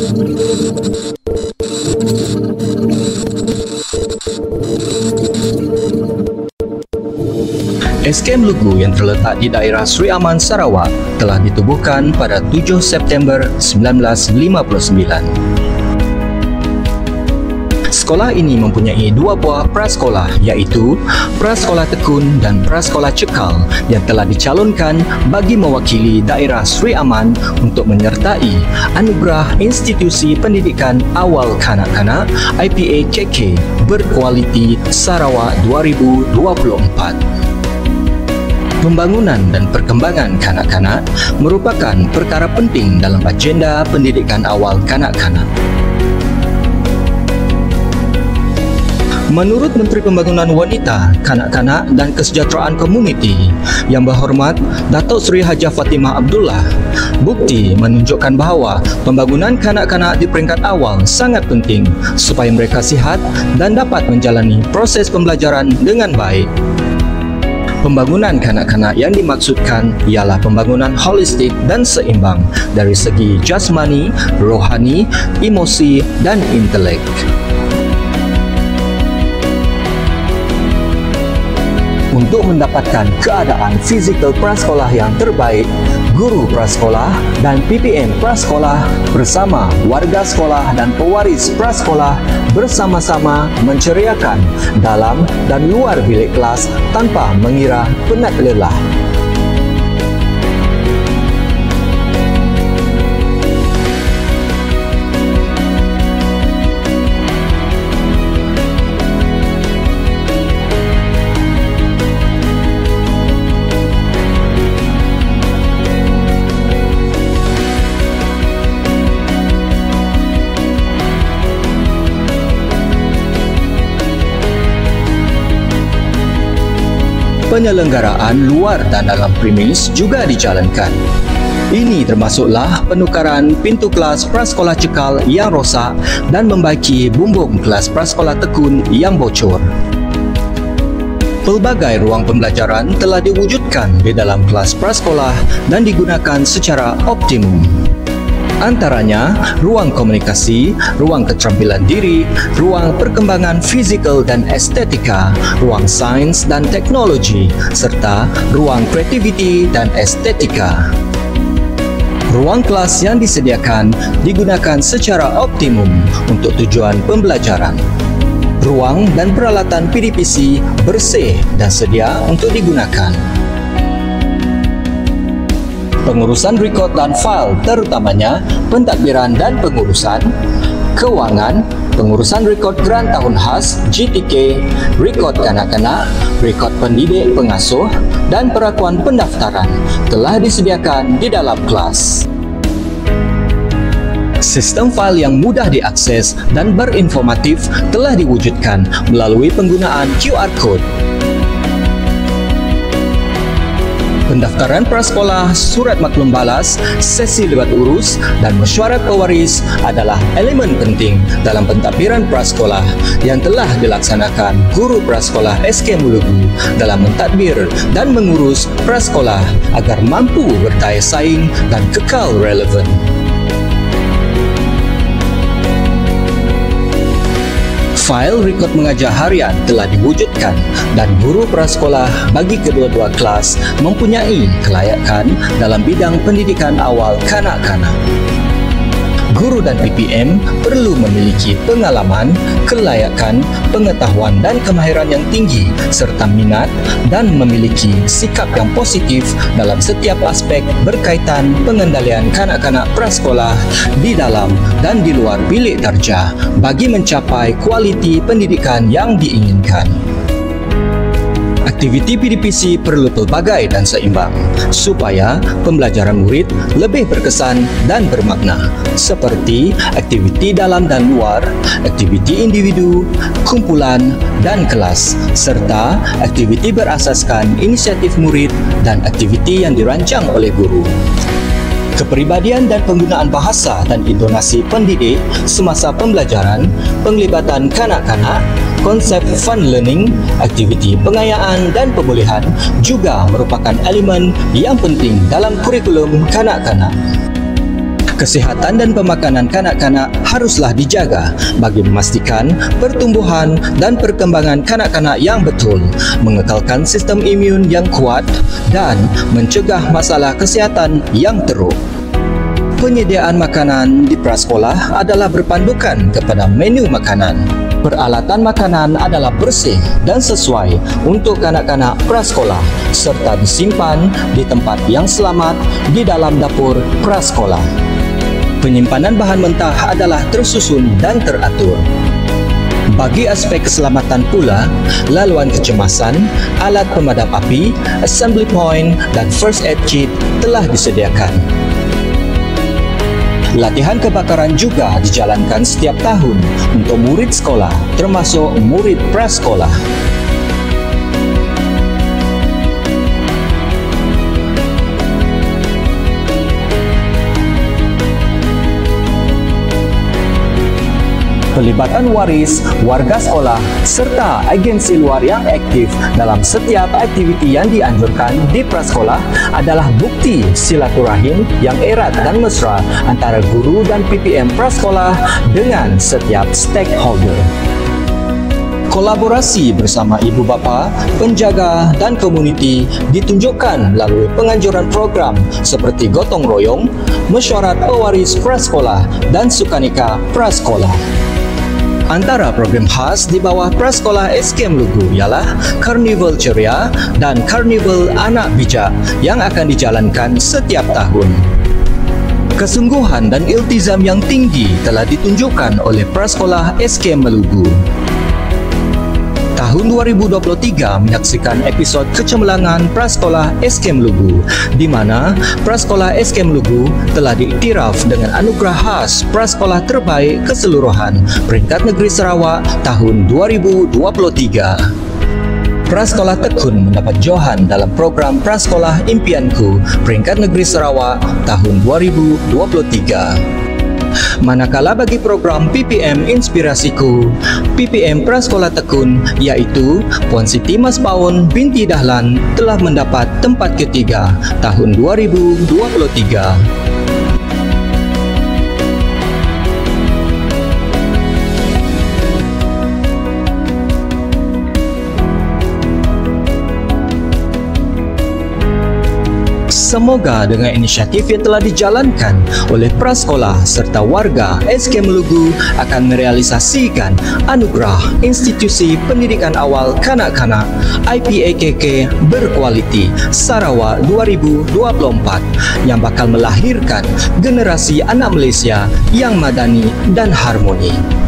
SKM Lugu yang terletak di daerah Sri Aman, Sarawak telah ditubuhkan pada 7 September 1959. Sekolah ini mempunyai dua buah prasekolah iaitu Prasekolah Tekun dan Prasekolah Cekal yang telah dicalonkan bagi mewakili daerah Sri Aman untuk menyertai Anugerah Institusi Pendidikan Awal Kanak-Kanak IPA-KK Berkualiti Sarawak 2024. Pembangunan dan perkembangan kanak-kanak merupakan perkara penting dalam agenda pendidikan awal kanak-kanak. Menurut Menteri Pembangunan Wanita, Kanak-Kanak dan Kesejahteraan Komuniti Yang Berhormat Datuk Seri Hajah Fatimah Abdullah, bukti menunjukkan bahawa pembangunan kanak-kanak di peringkat awal sangat penting supaya mereka sihat dan dapat menjalani proses pembelajaran dengan baik. Pembangunan kanak-kanak yang dimaksudkan ialah pembangunan holistik dan seimbang dari segi jasmani, rohani, emosi dan intelek. Untuk mendapatkan keadaan fizikal prasekolah yang terbaik, guru prasekolah dan PPM prasekolah bersama warga sekolah dan pewaris prasekolah bersama-sama menceriakan dalam dan luar bilik kelas tanpa mengira penat lelah. Penyelenggaraan luar dan dalam premis juga dijalankan. Ini termasuklah penukaran pintu kelas prasekolah Cekal yang rosak dan membaiki bumbung kelas prasekolah Tekun yang bocor. Pelbagai ruang pembelajaran telah diwujudkan di dalam kelas prasekolah dan digunakan secara optimum. Antaranya, ruang komunikasi, ruang keterampilan diri, ruang perkembangan fizikal dan estetika, ruang sains dan teknologi, serta ruang kreativiti dan estetika. Ruang kelas yang disediakan digunakan secara optimum untuk tujuan pembelajaran. Ruang dan peralatan PDPC bersih dan sedia untuk digunakan. Pengurusan rekod dan fail terutamanya pentadbiran dan pengurusan, kewangan, pengurusan rekod geran tahun khas GTK, rekod kanak-kanak, rekod pendidik pengasuh dan perakuan pendaftaran telah disediakan di dalam kelas. Sistem fail yang mudah diakses dan berinformatif telah diwujudkan melalui penggunaan QR Code. Pendaftaran prasekolah, surat maklum balas, sesi libat urus dan mesyuarat pewaris adalah elemen penting dalam pentadbiran prasekolah yang telah dilaksanakan guru prasekolah SKM Lugu dalam mentadbir dan mengurus prasekolah agar mampu berdaya saing dan kekal relevan. Fail rekod mengajar harian telah diwujudkan dan guru prasekolah bagi kedua-dua kelas mempunyai kelayakan dalam bidang pendidikan awal kanak-kanak. Guru dan PPM perlu memiliki pengalaman, kelayakan, pengetahuan dan kemahiran yang tinggi serta minat dan memiliki sikap yang positif dalam setiap aspek berkaitan pengendalian kanak-kanak prasekolah di dalam dan di luar bilik darjah bagi mencapai kualiti pendidikan yang diinginkan. Aktiviti PDPC perlu pelbagai dan seimbang supaya pembelajaran murid lebih berkesan dan bermakna seperti aktiviti dalam dan luar, aktiviti individu, kumpulan dan kelas serta aktiviti berasaskan inisiatif murid dan aktiviti yang dirancang oleh guru. Kepribadian dan penggunaan bahasa dan intonasi pendidik semasa pembelajaran, penglibatan kanak-kanak, konsep fun learning, aktiviti pengayaan dan pemulihan juga merupakan elemen yang penting dalam kurikulum kanak-kanak. Kesihatan dan pemakanan kanak-kanak haruslah dijaga bagi memastikan pertumbuhan dan perkembangan kanak-kanak yang betul, mengekalkan sistem imun yang kuat dan mencegah masalah kesihatan yang teruk. Penyediaan makanan di prasekolah adalah berpandukan kepada menu makanan. Peralatan makanan adalah bersih dan sesuai untuk kanak-kanak prasekolah serta disimpan di tempat yang selamat di dalam dapur prasekolah. Penyimpanan bahan mentah adalah tersusun dan teratur. Bagi aspek keselamatan pula, laluan kecemasan, alat pemadam api, assembly point dan first aid kit telah disediakan. Latihan kebakaran juga dijalankan setiap tahun untuk murid sekolah, termasuk murid prasekolah. Pelibatan waris, warga sekolah, serta agensi luar yang aktif dalam setiap aktiviti yang dianjurkan di prasekolah adalah bukti silaturahim yang erat dan mesra antara guru dan PPM prasekolah dengan setiap stakeholder. Kolaborasi bersama ibu bapa, penjaga dan komuniti ditunjukkan melalui penganjuran program seperti gotong royong, mesyuarat pewaris prasekolah dan sukanika prasekolah. Antara program khas di bawah prasekolah SKM Lugu ialah Karnival Ceria dan Karnival Anak Bijak yang akan dijalankan setiap tahun. Kesungguhan dan iltizam yang tinggi telah ditunjukkan oleh prasekolah SKM Lugu. Tahun 2023 menyaksikan episod kecemerlangan prasekolah SKM Lugu, di mana prasekolah SKM Lugu telah diiktiraf dengan anugerah khas prasekolah terbaik keseluruhan peringkat negeri Sarawak tahun 2023. Prasekolah Tekun mendapat johan dalam program Prasekolah Impianku peringkat negeri Sarawak tahun 2023. Manakala bagi program PPM Inspirasiku, PPM Prasekolah Tekun iaitu Puan Siti Masbaun binti Dahlan telah mendapat tempat ketiga tahun 2023. Semoga dengan inisiatif yang telah dijalankan oleh prasekolah serta warga SKM Lugu akan merealisasikan anugerah Institusi Pendidikan Awal Kanak-kanak IPAKK berkualiti Sarawak 2024 yang bakal melahirkan generasi anak Malaysia yang madani dan harmoni.